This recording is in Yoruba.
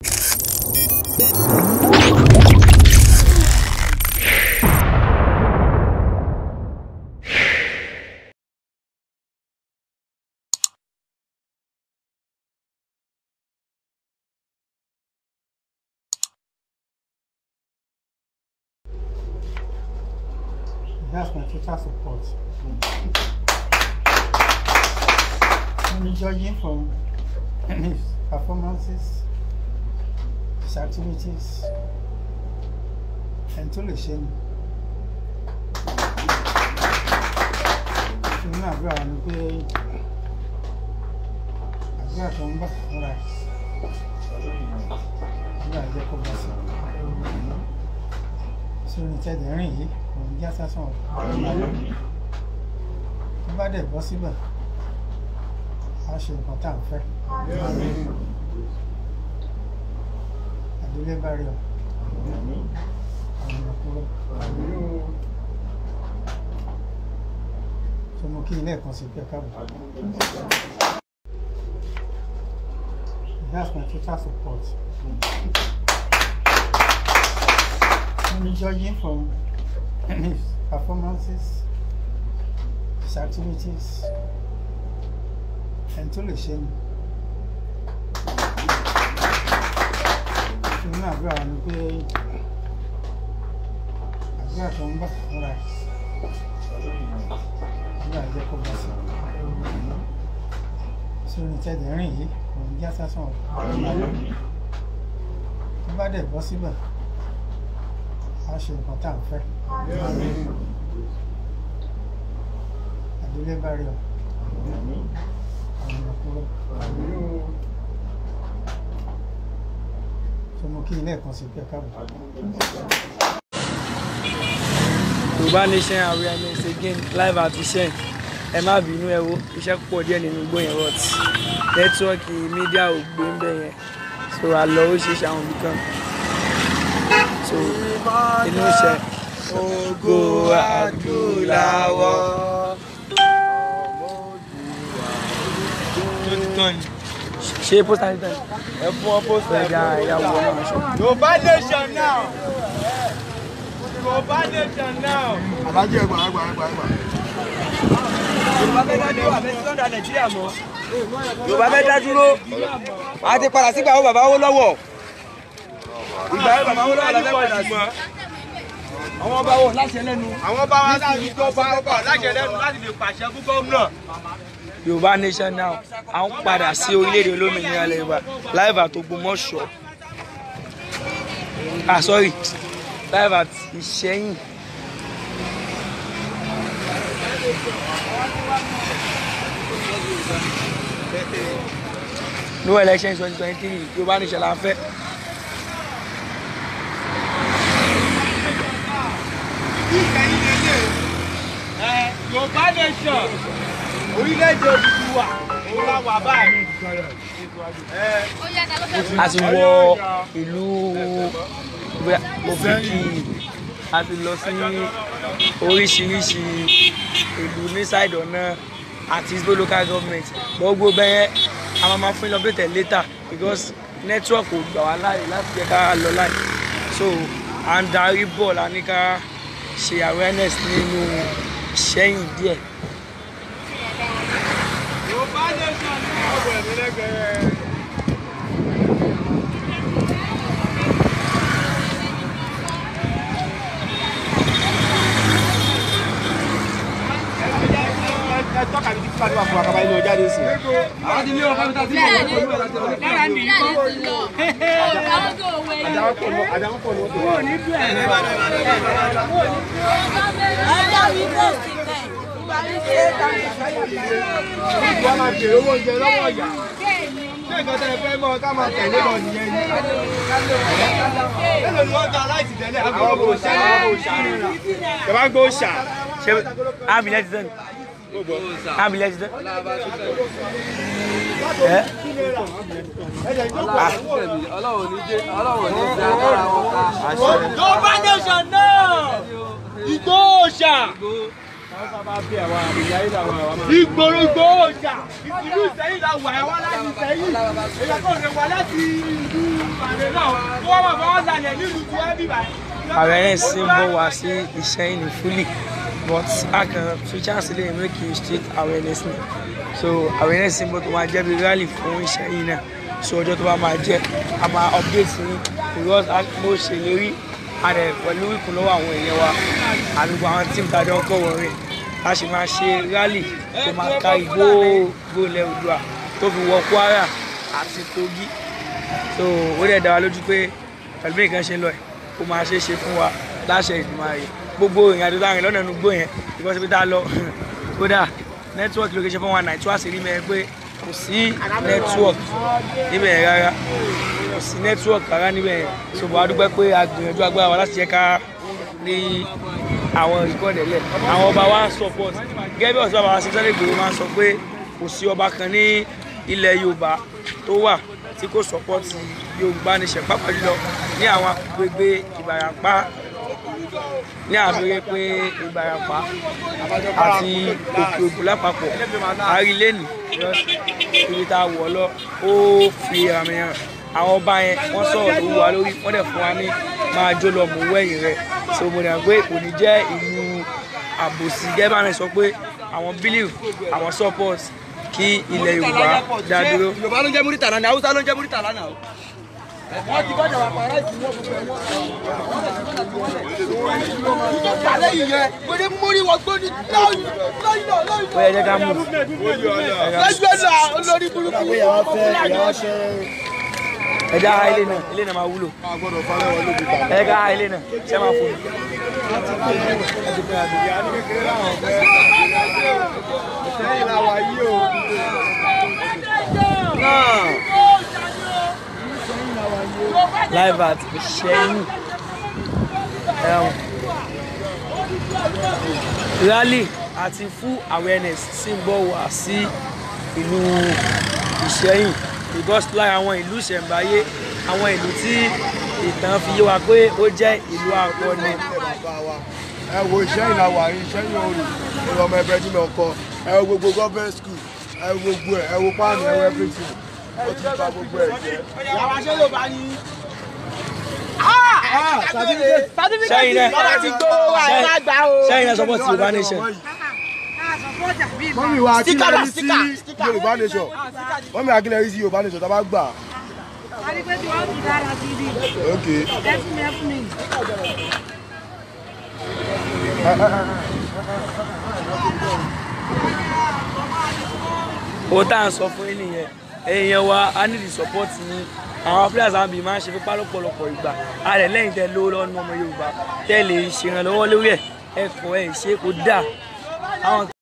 That's my total support. I'm judging from his performances, his activities, and to listen. I'm not going to be a number. Alright. So you said the ring. Just as all. About the possible. I should put out fair. I deliver you. So, I'm going to that's my total support. I'm judging from his performances, his activities, and to listen. I'm not going to be a number. Alright. So you said the ring. Just as all. About the possible. I should put out fair. I deliver you. So I'm going Yorùbá Nation awareness again live at Iṣẹ́ ẹ má bínú ẹ wo iṣẹ́ pọ̀ díẹ̀ nínú igbó yẹn but nẹ́tíwọ́ọ̀kì mídíà ò gbé ń bẹ̀ yẹn so àlọ́ ó ṣe ṣe àwọn nìkan so inú iṣẹ́ ògo adúláwọ̀ ṣe pósítà ní tẹ̀lé ẹ fún ọ pósítà ẹ̀dá ìyàwó ọmọ aṣọ. Yorùbá Nation now. Yorùbá Nation now. Alájẹ ẹgbà. Yorùbá fẹ́ dá dúró àbẹ́ tí ó ń da Nàìjíríà mọ́. Yorùbá fẹ́ dá dúró. A ti padà sígbà wo bàbá wó lọ́wọ́. Ìgbà wo bàbá wó lọ́wọ́ la fẹ́ padà sí. Àwọn ọba wo láṣẹ lẹ́nu. Àwọn ọba wa láti jọba láṣẹ lẹ́nu láti lè pàṣẹ fún gómìnà. Yorùbá Nation now à ń padà sí orílẹ̀-èdè olómìnira ilẹ̀ Yorùbá live at Ògbómọ̀ṣọ́ sorry live at Ìṣẹ́yìn. No election 2023 Yorùbá Nation la fẹ́. Yorùbá Nation orílẹ̀-èdè Odùduwà òun la wà báyìí. A ti wọ ìlú Òfìkì a ti lọ sí oríṣiríṣi ìlú ní side ọ̀nà àti Igbo local government gbogbo bẹ́ẹ̀ a máa fún ilé update later because network ò gbà wá láàyè láti jẹ́ ká lọ láì so à ń darí bọ̀ la ní ká ṣe awareness nínú Ìṣẹ́yìn díẹ̀. Yorùbá Nation náà ọ̀bọ̀ ẹ̀mí lẹ́gẹ̀ẹ́. Tọ́ka ní kíkọ́ àdúrà fún àkàbà ilé ọjà dé sí. Àwọn ti ní ọkọ̀ mi ta sí ìwọ̀n lọ́wọ́ ìlú ọ̀la tí wọ́n lára ní ìkọ́. Àdáwọ̀ pọ̀ ní oṣù. Wọ́n ò ní dùn ẹ̀. Ìjọba máa bèrè owó oúnjẹ lọ́wọ́ ọ̀yà. Ṣé ìkan tẹ́ ẹ fẹ́ mọ́ ká máa tẹ̀lé lọ nìyẹn ni? Mélòó ni wọ́n ta aláìsí tẹ́lẹ̀? Àwọn ọmọ òṣà. Ìjọba gbé òṣà. Ṣé àmì lẹ́tí sẹ́ni? Àmì lẹ́tí sẹ́ni? Ọlọ́run ní jẹ́ agbára wọn ká. Yorùbá Nation náà! Ìgbò òṣà! Ìgboro Ìgbò òṣà! Ìlú Ìṣẹ́yìn la wà ẹ̀ wá láti Ìṣẹ́yìn. Èyí kò lè wà láti ìlú. awareness ṣì ń bọ̀ wá sí Ìṣẹ́yìn ní fully but a kàn fi chance lè make you street awareness ni so awareness ṣì ń bọ̀ tó máa jẹ́ bí rally fún Ìṣẹ́yìn náà so ọjọ́ tó bá máa jẹ́ a máa update ní because mo ṣèlérí àrẹ pẹ̀lú ìkúnlọ́wọ́ àwọn èèyàn wa àdúgbò àwọn team tàbí ọkọ̀ wọ̀nyí a sì máa ṣe rally tó máa kárí gbogbo ilẹ̀ Oòduà tó fi wọ Kwara àti Kogi so ó dẹ̀ dá wa lójú pé pẹ̀lú bí nǹkan ṣe ń lọ ẹ̀ ó máa ṣe é ṣe fún wa láṣẹ Èdùmàrè gbogbo ìrìnàjò táwọn lọ́nà inú gbó yẹn because ibi tá a lọ kódà network location 419 tí wàá sì rí mẹ́rin pé kò sí network níbẹ̀ yẹn rárá kò sí network rárá níbẹ̀ yẹn so bọ̀ a dúpẹ́ pé a gbìyànjú agbára wa láti jẹ́ ká rí àwọn record ẹ̀lẹ̀ àwọn ọba wa ń support gẹ́gẹ́ bí ọ̀sán bàbá wa Sunday Igboho máa ń sọ pé kò sí ọba kan ní ilẹ̀ Yorùbá tó wà tí kò support Yorùbá nation pàápàá jùlọ ní àwọn agbègbè Ìbàràpá ní àbẹ̀rẹ̀ pé Ìbàràpá àti Òkè Ògùn lápapọ̀ àrílẹ́nì ibi tá a wọ̀ lọ ó fi àmì hàn àwọn ọba yẹn wọ́n sọ̀rọ̀ lówó wa lórí wọ́n dẹ̀ fún wa ní máa jó lọ mú wẹ̀yìn rẹ̀ so mo dẹ̀ pé kò ní jẹ́ ìlú àbòsí gẹ́gẹ́ bá mi sọ pé àwọn believe àwọn support kí ilẹ̀ Yorùbá dá dúró. Yorùbá ló ń jẹ́ Múrítàlá ní Haúsá ló ń jẹ́ Múrítàlá náà. Wọ́n ti gbọ́dọ̀ wà pàrọ̀ ìsìn wọn gbogbo ẹ̀wọ̀n. Ìjọba lẹ́yìn yẹn, gbọ́dọ̀ múrí wọn gbọ́dọ̀ lọ́yìn. Ó yẹ jẹ́ ká mú. Lẹ́gbẹ̀ẹ́dà olórí burúkú. Ẹja ilé náà máa wúlò. Ẹja ilé náà ṣe máa fò. Live at Ìṣẹ́yìn rally àti full awareness sì ń bọ̀ wá sí ìlú Ìṣẹ́yìn because lára àwọn ìlú ìṣẹ̀ǹbáyé àwọn ìlú tí ìtàn fi yé wa pé ó jẹ́ ìlú akọni. Ẹ wo Ìṣẹ́yìn la wà ní Ìṣẹ́yìn orí ìlú ọmọ ẹgbẹ́ tí mo kọ ẹ wo gbogbo government school ẹ wo gbogbo ẹ wo páànù ẹ wo everything ó ti bá gbogbo ẹ jẹ. Yàrá ṣé ló bá ní. Ṣẹ́yìn náà support Yorùbá nation. Mọ́mí wa akílẹ̀ rí sí Yorùbá nation mọ́mí akílẹ̀ rí sí Yorùbá nation tá a bá gbà. Okay. Ó tá à ń sọ fún yín nìyẹn èèyàn wa a ní the support ní àwọn players àwọn bíi máa ń ṣe fipá lọ́pọ̀lọpọ̀ ìgbà a rẹ̀ lẹ́yìn tẹ́ lówó lọ́nu ọmọ Yorùbá tẹ́ lè ṣèrànlọ́wọ́ lórí ẹ̀ ẹ̀kọ́ ẹ̀ ṣe kó dáa.